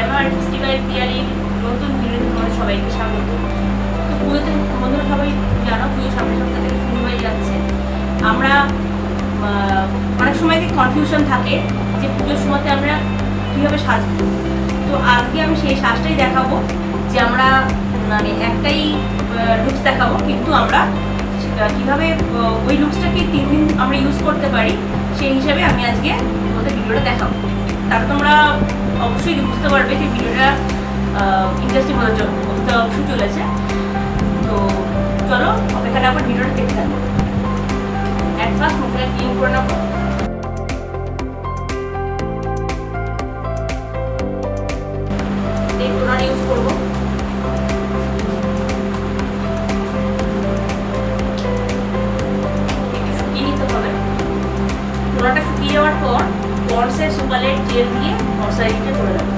আমার ফেস্টিভ্যাল পিয়ারির নতুন ভিডিওতে তোমাদের সবাইকে স্বাগত। তো পুজোতে বন্ধুরা সবাই জানো পুজো সামনের সপ্তাহ থেকে শুরু হয়ে যাচ্ছে। আমরা অনেক সময় কনফিউশন থাকে যে পুজোর সময়তে আমরা কীভাবে সাজবো। তো আজকে আমি সেই সাজটাই দেখাবো, যে আমরা মানে একটাই লুকস দেখাবো, কিন্তু আমরা কীভাবে ওই লুকসটাকে 3 দিন আমরা ইউজ করতে পারি সেই হিসাবে আমি আজকে তোমাদের ভিডিওটা দেখাবো। তারপর তোমরা অবশ্যই বুঝতে পারবে যে ভিডিওটা ইন্টারেস্টিং হতে অবশ্যই চলেছে। তো চলো অপেক্ষা না করে ভিডিওটা দেখতে থাকবো। অ্যাট ফার্স্ট মুখটা ক্লিন করে নেবো। এই টোনার ইউজ করবো। একটু শুকিয়ে নিতে হবে। টোনারটা শুকিয়ে যাওয়ার পর পন্ডসের সুপারলাইট জেল দিয়ে ময়শ্চারাইজটা করে দেবো।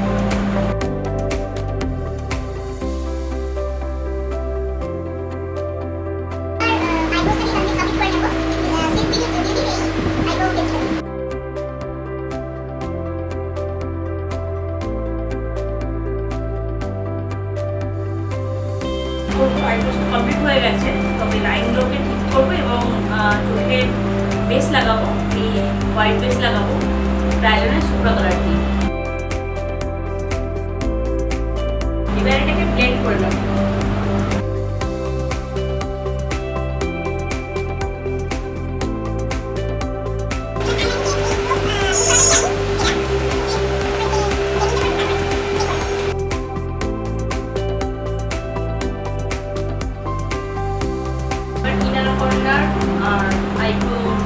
আইব্রোস কমপ্লিট হয়ে গেছে, তবে লাইনগুলোকে ঠিক করবো এবং চোখে বেস লাগাবো। এই হোয়াইট বেস লাগাবো ক্রাইলনের শুকনো কালার দিয়ে। এবার এটাকে ব্লেন্ড করে নেবো। ইনার কর্নার আর আইব্রোস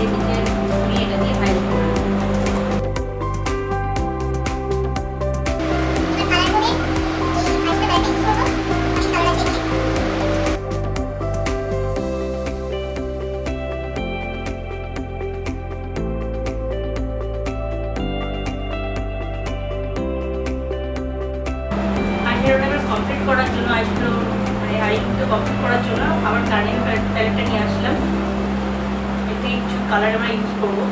এদিকে আমি এটা দিয়ে হাইলাইট করে নেবো। আইশ্যাডোটা কমপ্লিট করার জন্য আইশ্যাডো কমপ্লিট করার জন্য আবার কালারিং প্যালেটটা নিয়ে আসলাম। এতে কিছু কালার আমরা ইউজ করবো।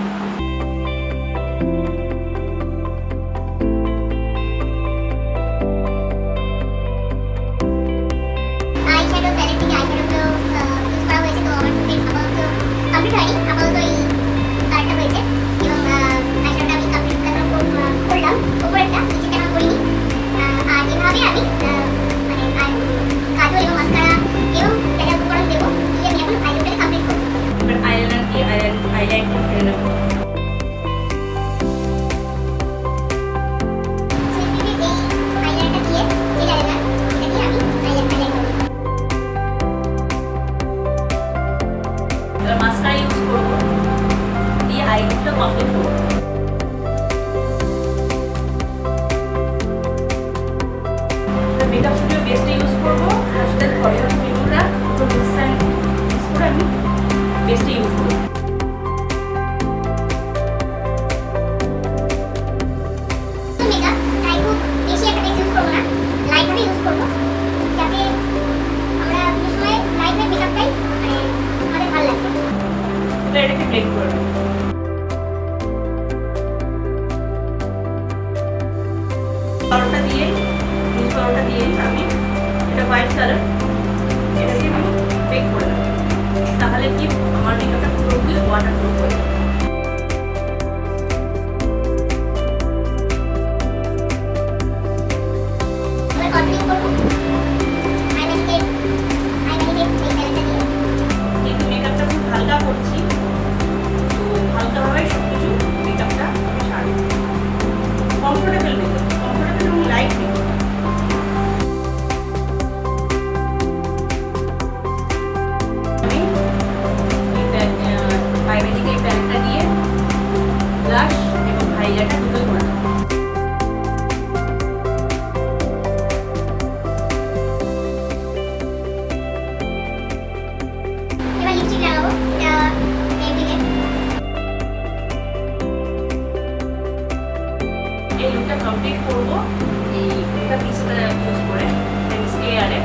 আইশ্যাডো প্যালেট থেকে আইশ্যাডোগুলো ইউজ করা হয়েছে। তো আমার চোখে আপাতত কমপ্লিট হয়নি, আপাতত এই কালারটা হয়েছে এবং আইশ্যাডোটা আমি কমপ্লিট করলাম। উপরেরটা নিচেটা আমার করিনি। আর এভাবে আমি মানে কাজল এবং মাস্কারা এবং প্যালেট উপকরণ দেবো দিয়ে আমি এখন আইল্যান্ডটাকে কমপ্লিট করবো। এবার আইলাইনার দিয়ে আইলাইনটা ফেলে নেবো। মাস্কারা ইউজ করবো দিয়ে আইলাইনটা কমপ্লিট করবো। মেকআপ স্টুডিও বেসটা ইউজ করবো, তার সাথে ফরিয়ার ভিডিওটা ইউজ করে আমি বেসটা ইউজ করবো। মেকআপ তাই খুব বেশি একটা বেস ইউজ করবো না, লাইটভাবে ইউজ করবো যাতে আমরা কোনো সময় লাইটভাবে মেকআপটাই মানে আমাদের ভালো লাগবে। এবার এটাকে ব্লেন্ড করে নেবো। কালারটা দিয়ে আমি এটা হোয়াইট কালার এটা দিয়ে আমি বেক করে নেবো। তাহলে কি আমার মেকআপটা পুরোপুরি ওয়াটারপ্রুফ হয়ে যাবে। এবার কন্টিনিউ করবো আইম্যাজিকের এই প্যালেটটা দিয়ে। কিন্তু মেকআপটা খুব হালকা করছি, তো হালকাভাবে সব কিছু মেকআপটা আমি সারি। কমফোর্টেবল মেকআপ, কমফোর্টেবল এবং লাইট মেকআপ। আইম্যাজিকের এই প্যালেটটা দিয়ে ব্লাশ এবং হাইলাইটার দুটোই করে নেবো। এবার লিপস্টিক লাগাবো। এটা মেবলিনের। এই লুকটা কমপ্লিট করবো এই মেকআপ পিসটা ইউজ করে স্কেয়ারে।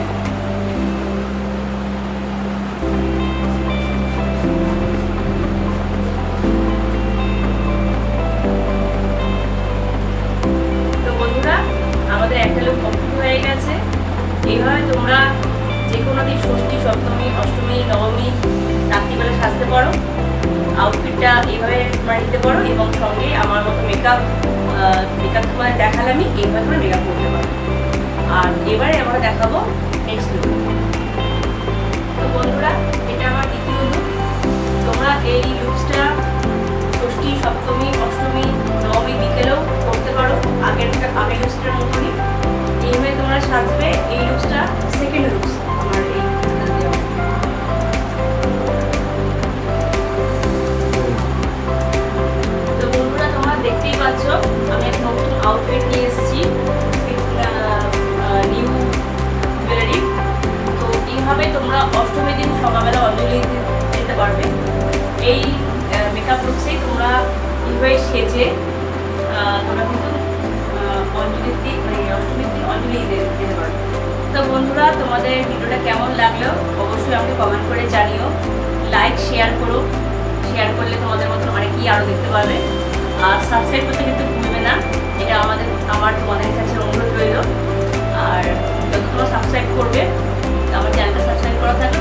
এইভাবে তোমরা যে কোনো দিন ষষ্ঠী, সপ্তমী, অষ্টমী, নবমী রাত্রিবেলা সাজতে পারো। আউটফিটটা এইভাবে তোমরা নিতে পারো এবং সঙ্গে আমার মতো মেকআপ তোমাদের দেখালামই, এইভাবে তোমরা মেকআপ করতে পারো। আর এবারে আমরা দেখাবো নেক্সট লুক। তো বন্ধুরা, এটা আমার দ্বিতীয় লুক। তোমরা এই লুকসটা ষষ্ঠী, সপ্তমী, অষ্টমী, নবমী বিকেলেও করতে পারো। আগের লুকসটার মতনই এইভাবে তোমরা সাজবে। এই লুকসটা সেকেন্ড লুকস আমার এই তো বন্ধুরা, তোমরা দেখতেই পাচ্ছ আমি একটা নতুন আউটফিট নিয়ে এসেছি, নিউ জুয়েলারি। তো এইভাবে তোমরা অষ্টমীর দিন সকালবেলা অঞ্জলি দিতে পারবে। এই মেকআপ লুকসেই তোমরা এইভাবে সেজে তোমরা কিন্তু অঞ্জলির দিন অষ্টমীর দিন অঞ্জলি দিতে পারবে। তো বন্ধুরা, তোমাদের ভিডিওটা কেমন লাগলো অবশ্যই আমাকে কমেন্ট করে জানিও। লাইক শেয়ার করো, শেয়ার করলে তোমাদের মতন অনেকেই আরও দেখতে পারবে। আর সাবস্ক্রাইব করতে কিন্তু ভুলবে না, এটা আমার তোমাদের কাছে অনুরোধ রইল। আর যত তোমরা সাবস্ক্রাইব করবে, আমার চ্যানেলটা সাবস্ক্রাইব করা থাকবে।